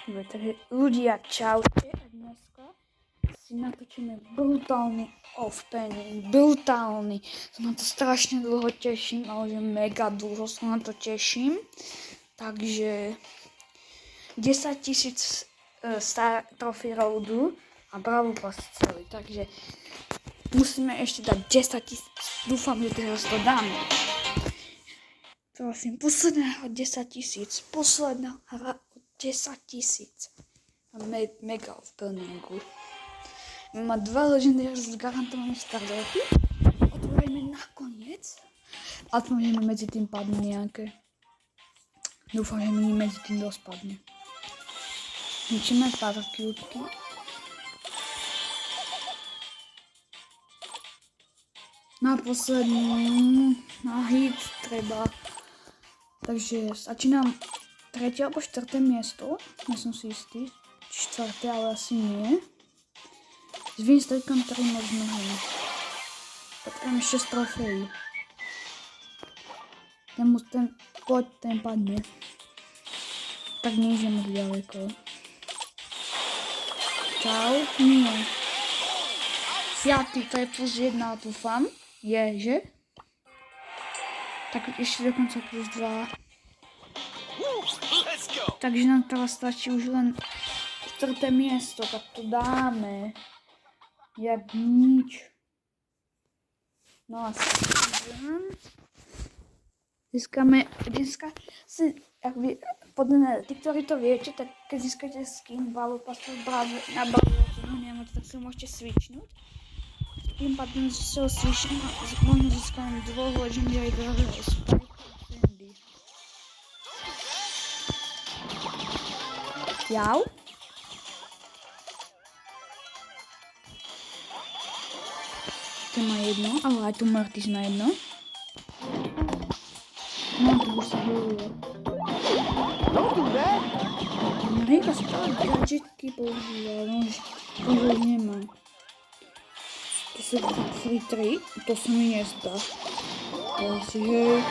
Dobre, takže ľudia, čaute. A dneska si natočíme brutálny opening. Brutálny. Som na to strašne dlho teším, ale že mega dlho sa na to teším. Takže 10 000 Star Trophy Roadu a Brawl Pass celý. Takže musíme ešte dať 10 000. Dúfam, že teraz to dáme. Prosím, posledná hra 10 000. Posledná hra 10 000. A mega v plningu. Má 2 legendary z garantovaných Star Trophy. Otvoríme nakoniec. A to môžeme medzi tým padne nejaké. Dúfam, že mi medzi tým dosť padne. Ničíme pár kľúčky. Na poslednú, na hit treba. Takže začínam 3. alebo 4. miesto. Nie som si istý. 4. ale asi nie. S Winsterkom 3 možno hej. Potrebujem 6 trofejí. Ten padne. Tak nejdeme ďaleko. Čau. Nie. 5. to je plus 1, dúfam. Je, že? Tak ešte dokonca plus 2. Takže nám teraz stačí už len 4. miesto, tak to dáme. Jak nič. No a získame, dneska si, ak vy, podľa tí, ktorí to viete, tak keď získate skin Brawl Passu na Brawl nemáte, tak si ho môžete switchnúť. Tým pádem si ho switchnem a možno získam 2 legendary brawlerov Spike a Sandy. Jau. To má jedno, ale aj tu Mortis má jedno. No, to už sa hovorilo. Marieka stále gadgetky používa, no už nemám. To sú free 3, to sa mi nezdá. Asi hej.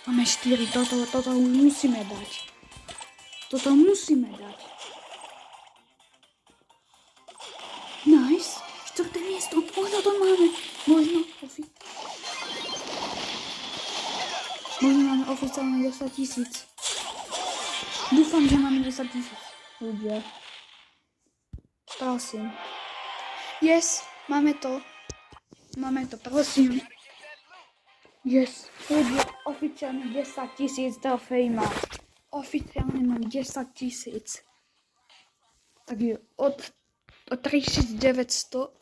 Máme 4, toto už musíme dať. Toto musíme dať. Nice, 4. miesto, možno to máme. Možno máme oficiálne 10 000. Dúfam, že máme 10 000 ľudia. Prosím. Yes, máme to. Máme to, prosím. Yes, ľudia, oficiálne 10 000 trofej má. Oficiálne mám 10 000. Takže od 3900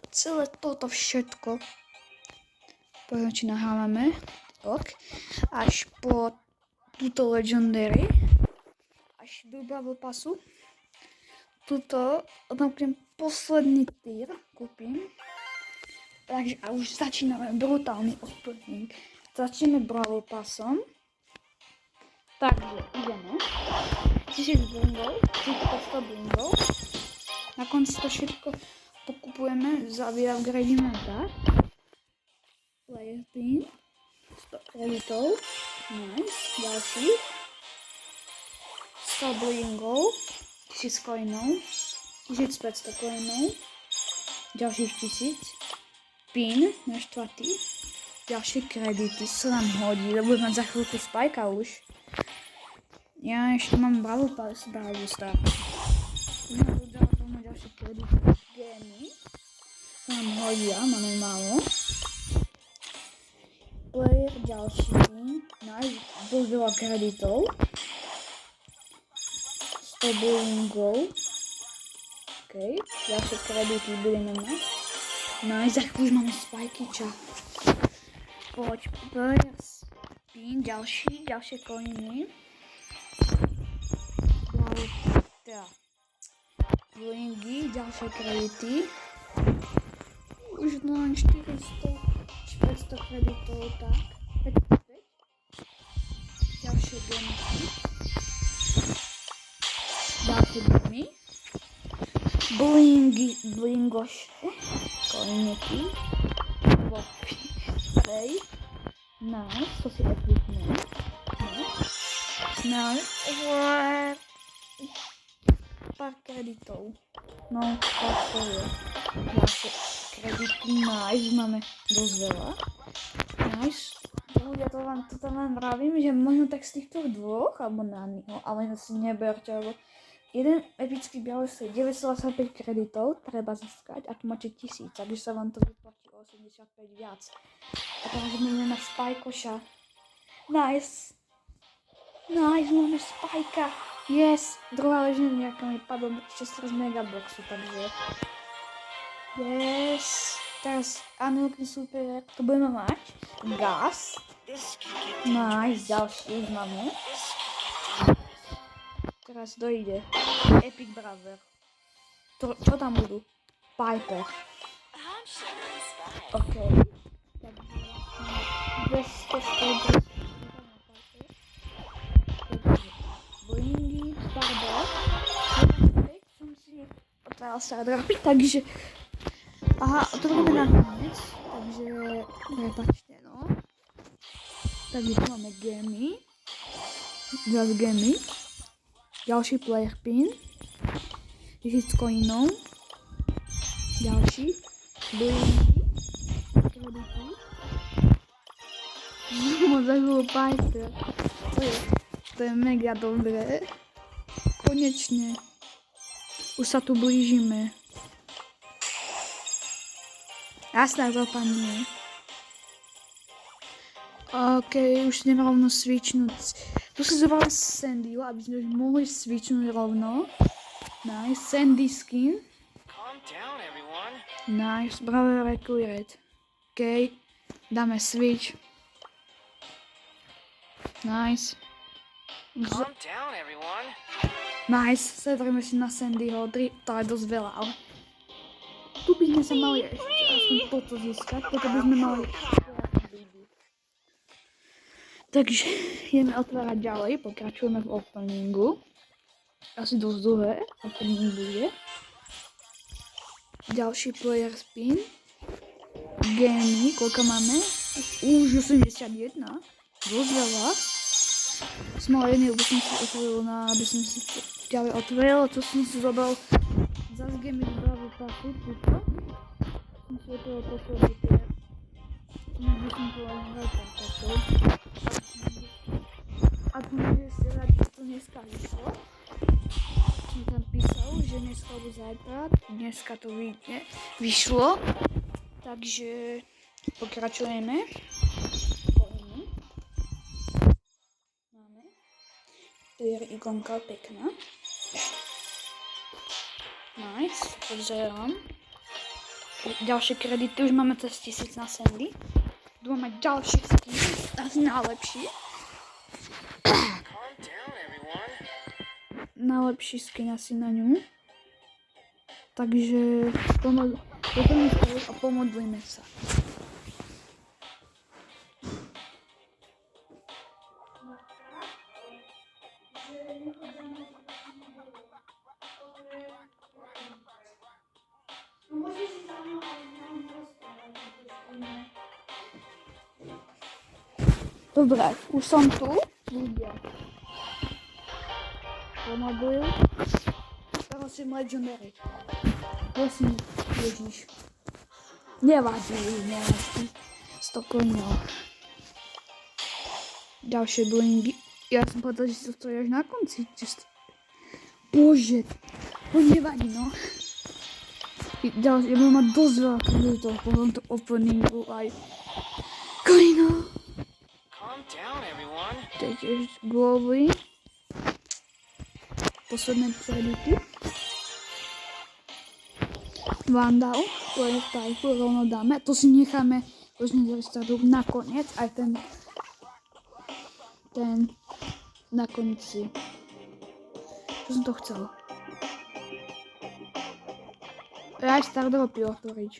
celé toto všetko. Poviem, či nahrávame. Ok. Až po túto legendary. Až do Brawl Passu. Tuto odnámknem posledný tier. Kúpim. Takže a už začíname brutálny opening. Začneme Brawl Passom. Takže ideme. 1000 blingov, 1500 blingov. Na konci to všetko pokupujeme, vyupgradíme tak. Player pin. 100 kreditov. Nice. Ďalší. 100 blingov. 1000 coinov. 1500 coinov. Ďalších 1000. Pin na 4. Ďalšie kredity sa nám hodí, lebo budem mať za chvíľku Spajka už. Ja ešte mám Brawl Pass, Brawl Star. Máme ďalšie kredity. Gémy. Sa nám hodia, máme málo. Player, ďalší pin. Nice, dosť veľa kreditov. 100 bowlingov. OK, ďalšie kredity budeme mať. Nice, za chvíľu už máme Spajkyča. Poď, players, pin, ďalšie coiny. Teda, blingy, ďalšie kredity. Už len 400 či 500 kreditov, tak. 5. Ďalšie gemky. Ďalšie gemy. Blingošte. Coinety. Spray. Nice, to si ekvipnem. No, pár kreditov. No, to je. Naše kredity, nice, máme dosť veľa. Nice. Ľudia, to vám vravím, že možno tak z týchto dvoch, alebo na niho, ale si neberte, lebo jeden epický bialy stojí 925 kreditov, treba získať a tu máte 1000, takže sa vám to vyplatí o 85 viac. A teraz budeme mať Spajkoša. Nice. Nice, máme Spajka. Yes, druhá legendárka mi padla 16 megaboxu, takže... Yes. Teraz Unlocked super, to budeme mať. Gas. Nice, ďalší už máme. Teraz dojde Epic Brother. Čo tam budú? Piper. OK. Blingy, Starbuck. Som si otváral Stardrapy, takže... Aha, to budeme nakoniec, takže... Prepačte, no. Takže tu máme Gemy. Zase Gemy. Ďalší player pin. 1000 coinov. Ďalší. Blingy. Kredity. No, zažilo Piper. To je mega dobré. Konečne. Už sa tu blížime. Jasná dopadne. OK, už ideme rovno switchnúť. Tu si zobrala Sandyho, aby sme mohli switchnúť rovno. Nice, Sandy skin. Nice, bravo accurate. OK, dáme switch. Nice. Nice, sedrime si na Sandyho, to je dosť veľa, ale... Tu by sme sa mali ešte aspoň toto získať, toto by sme mali... Takže ideme otvárať ďalej, pokračujeme v openingu. Asi dosť dlhé opening bude. Ďalší player spin. Gemy, koľko máme? Už 81. Dosť veľa. Som mal jedného, by som si otvoril aby som si ďalej otvoril, čo som si zobral. Zas Gemy zbravú pachu, tuto. Som si otvoril posledný player. By som povedal veľká pachu. A tu môže si rád, že to dneska vyšlo. Som tam písal, že dneska alebo zajtra, dneska to vyšlo. Takže pokračujeme. Máme. Tu je ikonka pekná. Nice, pozerám. Ďalšie kredity, už máme cez 1000 na Sandy. Budeme mať ďalší skin, asi najlepší. Najlepší skin asi na ňu. Takže pomodlíme sa. Dobre, už som tu. Ľudia. Pomodlil. Prosím, legendary. Prosím, Ježiš. Nevadí. 100 coinov. Ďalšie blingy. Ja som povedal, že to stojí až na konci. Bože. To nevadí, no. Ďalšie, budem mať dosť veľa kreditov po tomto openingu aj coinov. To je tiež Globally. Posledné kredity. Vandal, to je v tajku, rovno dáme. To si necháme legendary startu nakoniec, aj ten na konci. Čo som to chcel? Ja aj stardropy otvoriť.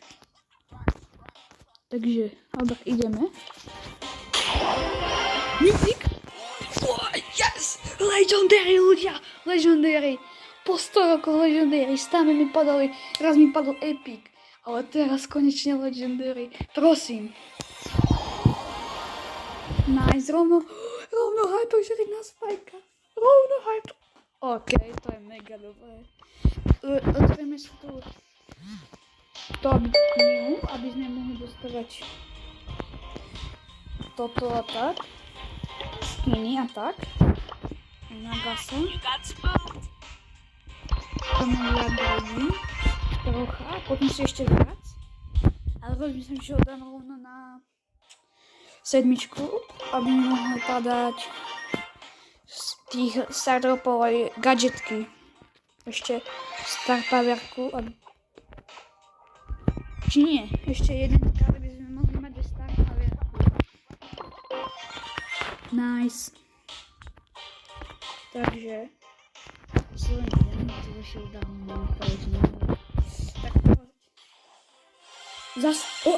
Takže, dobre, ideme. Mythic! Oh, yes! Legendary, ľudia! Legendary! Po 100 rokov Legendary. Stále mi padali, raz mi padol Epic. Ale teraz konečne Legendary. Prosím. Nice, rovno Rovno hyperžená spajka. Rovno hyper. Okej, to je mega dobré. Otvoríme si tu top new, aby sme mohli dostávať toto a tak. Skiny a tak. Na gasa. Tam hľadajú trocha, potom si ešte viac. Ale rozmyslím, že ho dám rovno na 7, aby mi mohli padať z tých stardropov aj gadgetky. Ešte star powerku. Či nie? Ešte jeden kart by sme mohli mať do star powerku. Nice. Takže svojím idem, to zašiel dávno pauzu. Tak to... Zas... O!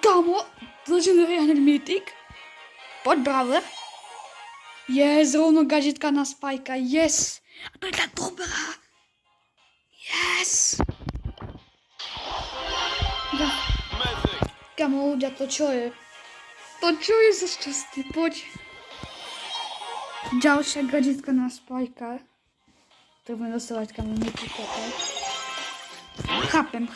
Kámo! Legendary hneď mythic. Poď, Brawler. Yes, rovno gadgetka na Spajka. Yes! A to je tá dobrá. Yes! Kámo, ľudia, to čo je? To čo je za šťastie? Poď. Ďalšia gadgetka na Spajka. To budem dostávať kamo mytika, tak? Chápem.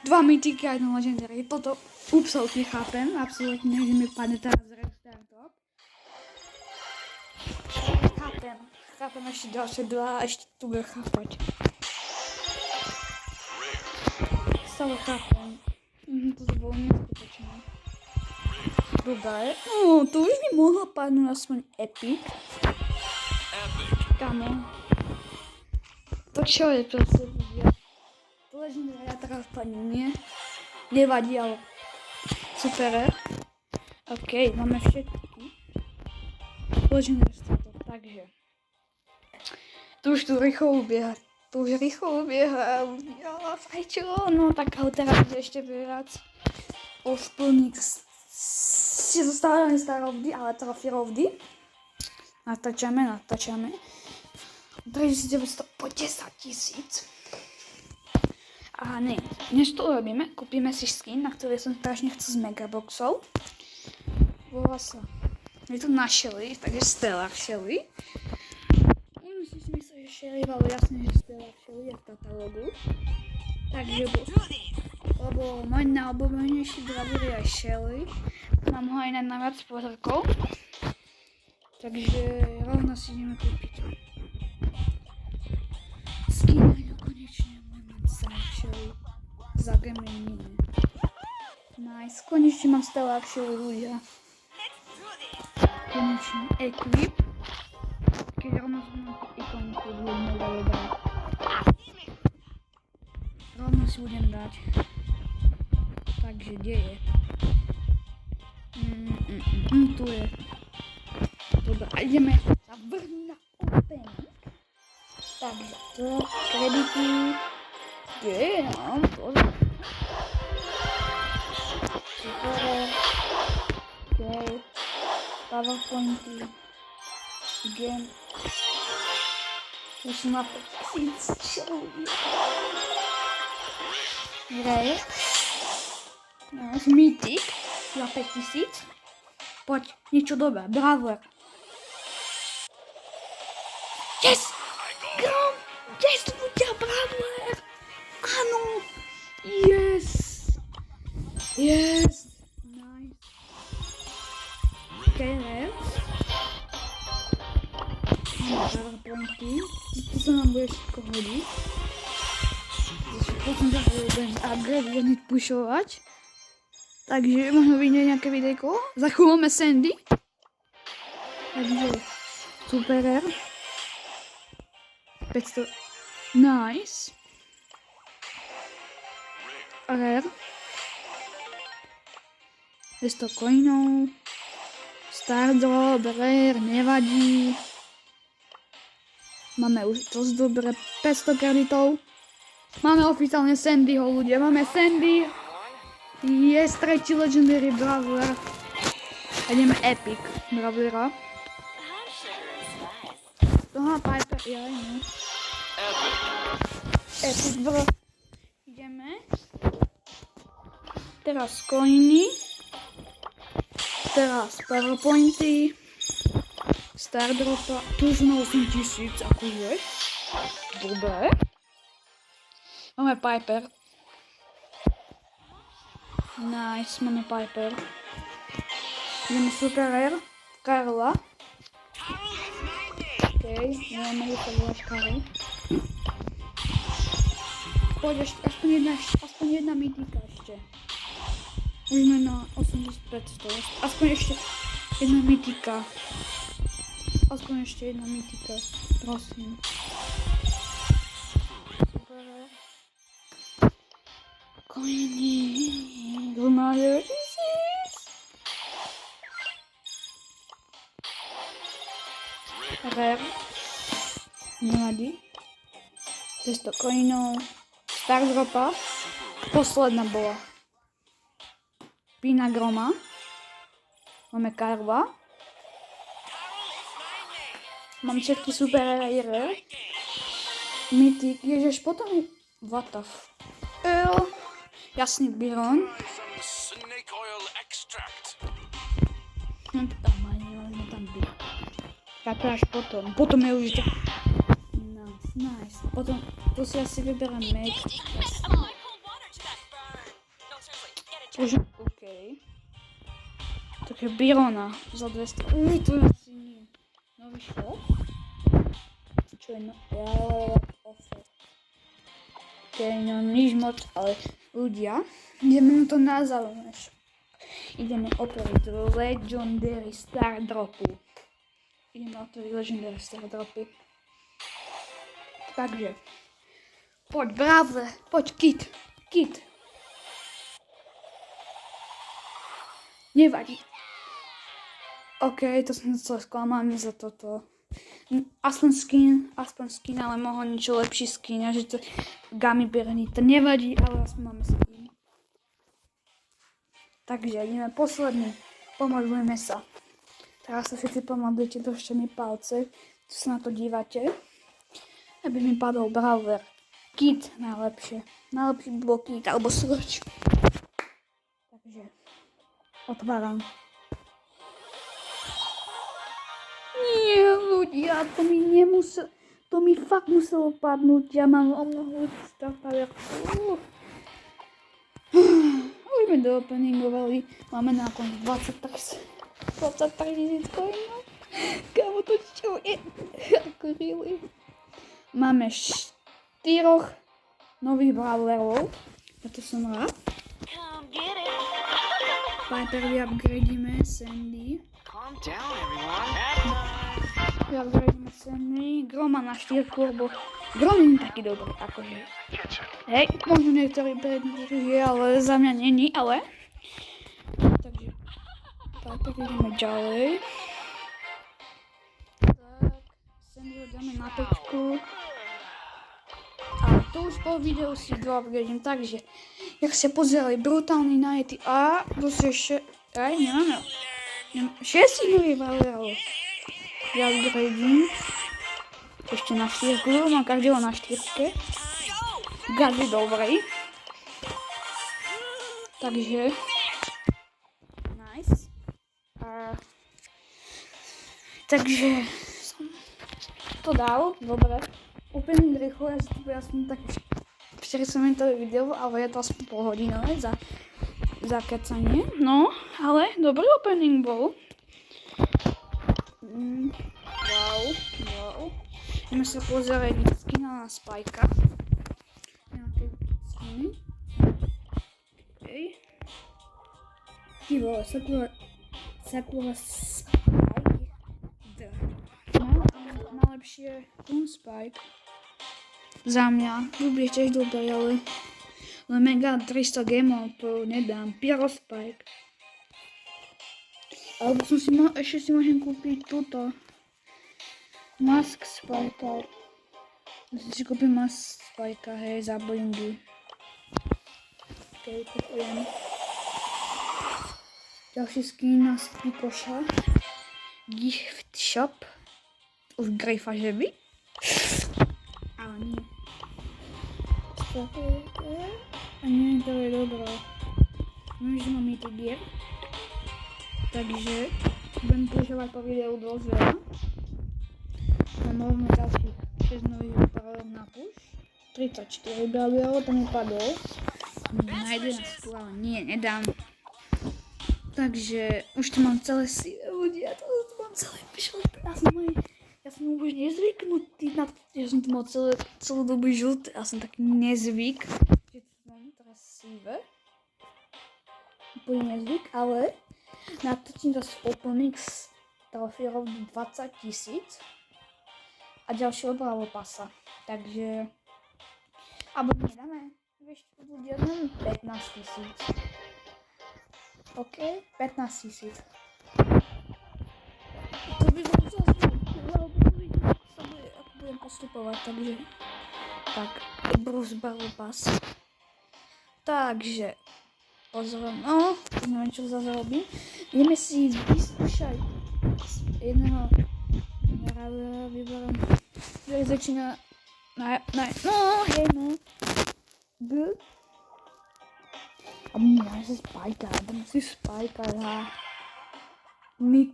2 mytiky a 1 legendary. Toto absolútne chápem. Absolútne, že mi padne teraz restart drop. Chápem ešte ďalšie 2 a ešte tu bude chápať. Stále chápem. Toto bolo neskutočné. Dobre. No, to už mi mohlo padnúť aspoň epic. Kamo. To čo je proste ľudia? To legendary ja teraz padne, nie? Nevadí, ale super. OK, máme všetky. Legendary startup, takže. Tu už rýchlo ubieha. Aj čo? No tak ho teraz ešte viac. Ovplník si zostávame starovdy, ale trofy rovdy. Natáčame. 3900 po 10 000. A ne, než to urobíme, kúpime si skin, na ktorý som strašne chcel z megaboxov. Volá sa. Je to na Shelly, takže Stellar Shelly. Musím si myslieť, že Shelly, ale jasne, že Stellar Shelly je v katalógu. Takže lebo môj najobľúbenejší bravúr je aj Shelly. Mám ho aj na najviac pozorkov. Takže rovno si ideme kúpiť. Skinajú konečne môj Stellar Shelly. Za Gemini. Nice, konečne mám Stellar Shelly, ľudia. Konečne equip. Keď rovno som mám ikonku dlhú dobrá. Rovno si budem dať. Takže kde je? Tu je. Dobre, a ideme sa vrhnúť na opening. Takže to kredity. Kde je? Mám pozor. Super. OK. PowerPointy. Game. To sú na 5000 šelí. Hraje. Mythic za 5000. Poď, niečo dobré. Brawler. Yes! Grom! Yes, ľudia, Brawler! Áno! Yes! Yes! Nice. OK, rare. PowerPointy. To sa nám bude všetko hodiť. Potom sa budem agresívne pušovať. Takže možno vidieť nejaké videjko. Zachováme Sandy. Takže super. 500. Nice. Rare. 200 coinov. Stardrop, rare, nevadí. Máme už dosť dobre 500 kreditov. Máme oficiálne Sandyho, ľudia. Máme Sandy. Je tretí legendary Brawler. A ideme epic Brawlera. Aha, Piper, jaj, no. Epic bro. Ideme. Teraz coiny. Teraz PowerPointy. Star dropa, tu už na 8000, akože. Dobre. Máme Piper. Nice, máme Piper. Ideme super rare. Karla. Okej, nemáme ho povolať Karol. Poď ešte, aspoň jedna mytika ešte. Už sme na 8500. Aspoň ešte jedna mytika. Aspoň ešte jedna mytika, prosím. Super. Kojení. Má 9000. Rare. Nevadí. 200 coinov. Star dropa. Posledná bola. Pina Groma. Máme Karla. Mám všetky super rare. Mythic. Ježiš, potom je... What the f... Jasný Byron. No to tam ani, ale tam byť. Tak až potom. Potom je už... Nice. Potom tu si asi vyberám med. Už... OK. Takže Byrona za 200. To je asi nie. No vyšlo? Čo je no... OK, no nič moc, ale ľudia, ideme na to na záver. Ideme otvoriť Legendary Star Dropu. Takže, poď Brawler, poď Kit. Nevadí. OK, to som celé sklamaný za toto. Aspoň skin, ale mohol niečo lepší skin, a že to Gummy Bear to nevadí, ale aspoň máme skin. Takže ideme posledný, pomalujeme sa. Teraz sa všetci pomalujete, držte mi palce, tu sa na to dívate, aby mi padol Brawler. Kit najlepšie, najlepší by bol Kit alebo Surge. Takže otváram. Nie, ľudia, to mi fakt muselo padnúť, ja mám o mnoho Star Power. Už sme doopeningovali, máme na konci 23 000 coinov. Kámo, to čo je? Ako really? Máme 4 nových brawlerov, a to som rád. Piper vyupgradíme, Sandy. Vyupgradíme Sandy, Groma na 4, lebo Grom nie je taký dobrý, akože. Hej, možno niektorí je, ale za mňa není, ale. Takže, Piper ideme ďalej. Tak, Sandy ho dáme na 5. A to už po videu si doupgradím, takže, jak ste pozerali, brutálny Nighty a dosť ešte, aj nemáme. 6 nových brawlerov. Ja upgradím. Ešte na 4. Mám každého na 4. Gadži dobrý. Takže. Nice. Takže som to dal. Dobre. Úplne rýchlo. Ja som také 40-minútové video, ale je to aspoň polhodinové za kecanie. No, ale dobrý opening bol. Wow. Ideme sa pozerať na skina na Spajka. Nejaké skiny. OK. Ty vole, Sakura Spike. No, najlepšie Toon Spike. Za mňa. Ľubí tiež dobrý, ale mega 300 gemov to nedám. Pyro Spike. Alebo ešte si môžem kúpiť túto. Mask Spike. Si kúpim Mask Spike, hej, za blingy. OK, kupujem. Ďalší skin na Spikoša. Gift Shop. Už Grejfa, že by? Ale nie. A nie, to je dobré. No, že mám to gier. Takže budem používať po videu dosť veľa. Mám ďalších 6 nových úpravov na push. 34 bravio, to mi padlo. Na 11, ale nie, nedám. Takže už tu mám celé sivé ľudia, to mám celé žlté. Ja som už nezvyknutý na to, že som tu mal celú dobu žlté. Ja som taký nezvyk, že tu mám teraz sivé. Úplne nezvyk, ale natočím zase OpenX trofeov 20 000 a ďalšieho Bravo Passa. Takže, alebo nedáme, vieš, ľudia, 15 000. OK, 15 000. To by bolo zase, lebo uvidíme, ako budem postupovať, takže tak, Bruce Battle Pass. Takže, pozriem, no, neviem, čo zase robím. Ideme si vyskúšať jedného hráva, vyberám, ktorý začína G. A dáme si Spajka, Mid.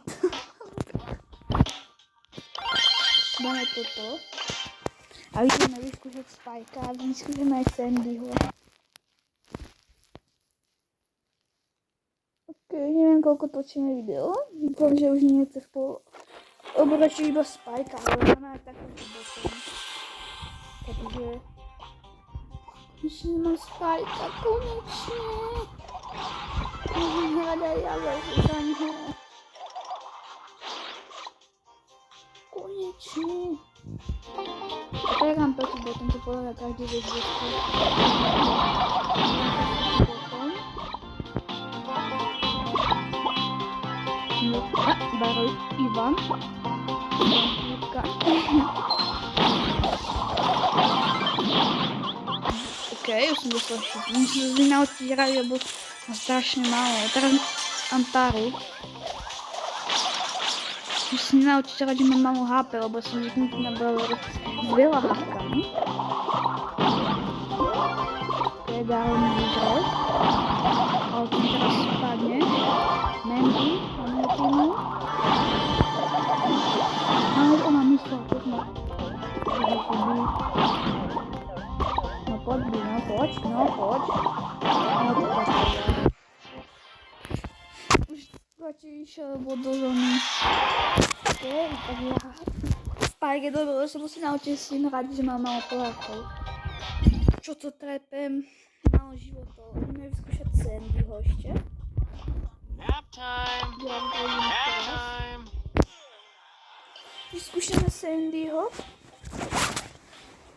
Dáme toto. A ideme vyskúšať Spajka a vyskúšame aj Sandyho. OK, neviem koľko točíme video. Dúfam, že už nie je spolu. Lebo radšej iba Spajka, ale máme aj takúto botom. Takže... Konečne mám Spajka, konečne. Môžem hľadať ale za ňo. Konečne. Prehrám proti botom, to povedal každý vec botom. Baroj Ivan. OK, už som dostal všetko. Musím sa naučiť hrať, lebo mám strašne málo. Teraz mám Taru. Musím naučiť hrať, že mám málo HP, lebo som zvyknutý na brawleru s veľa HP-kami. OK, dávam mi výzrok. Ale to mi teraz spadne. Mandy, mám týmu. Ale ona myslela, to sme. No poď. Už radšej išiel do zóny. OK, tak ja... Spike je dobré, lebo som musím naučiť si hrať, že mám málo polákov. Čo to trepem? Málo životov. Ideme vyskúšať Sandyho ešte. Nap time! Nap time! Vyskúšame Sandyho.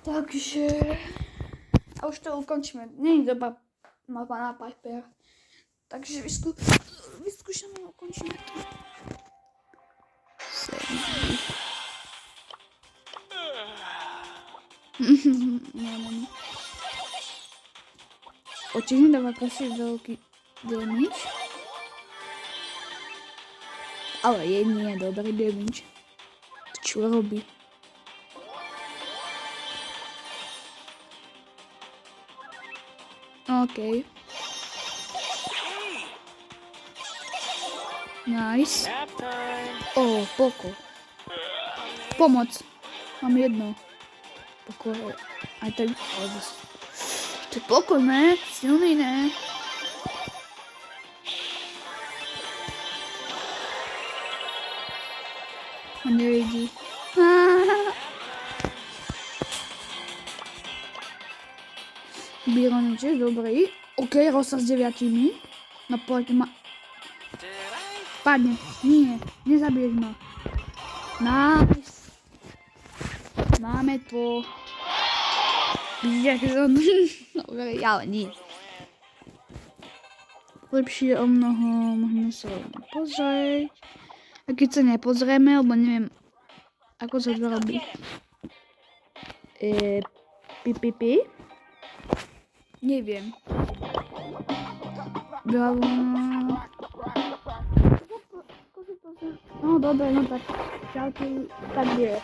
Takže... A už to ukončíme. Nie je dobrá mapa na Piper. Takže vyskúšame a ukončíme to. Sandy. Očiž nedáva asi veľký damage. Ale je nie dobrý damage. Čo robí? OK. Nice. Poko. Pomoc. Mám jedno. Poko. Aj tak. To je Poko, ne? Silný, ne? On nevidí. Bíloniček, dobrý. OK, Rosa s 9. No poď ma... Padne. Nie, nezabiješ ma. Nice. Máme to. Vidíš, aké som... Dobre, ale nie. Lepšie o mnoho, môžeme sa pozrieť. A keď sa nepozrieme, lebo neviem, ako sa to robí. Pipipi. Neviem. Bravo. No dobre, no tak. Čaute, tak je.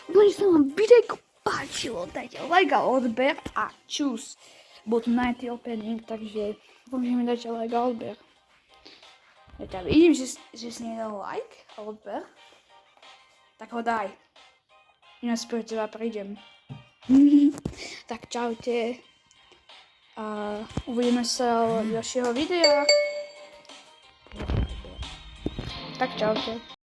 Úplne sa vám videjko páčilo, dajte like a odber a čus. Bol to nighty opening, takže môžeme dať like a odber. Ja ťa vidím, že si nedal like a odber. Tak ho daj. Ináč pre teba prídem. Tak čaute. A uvidíme sa u ďalšieho videa. Tak čaute.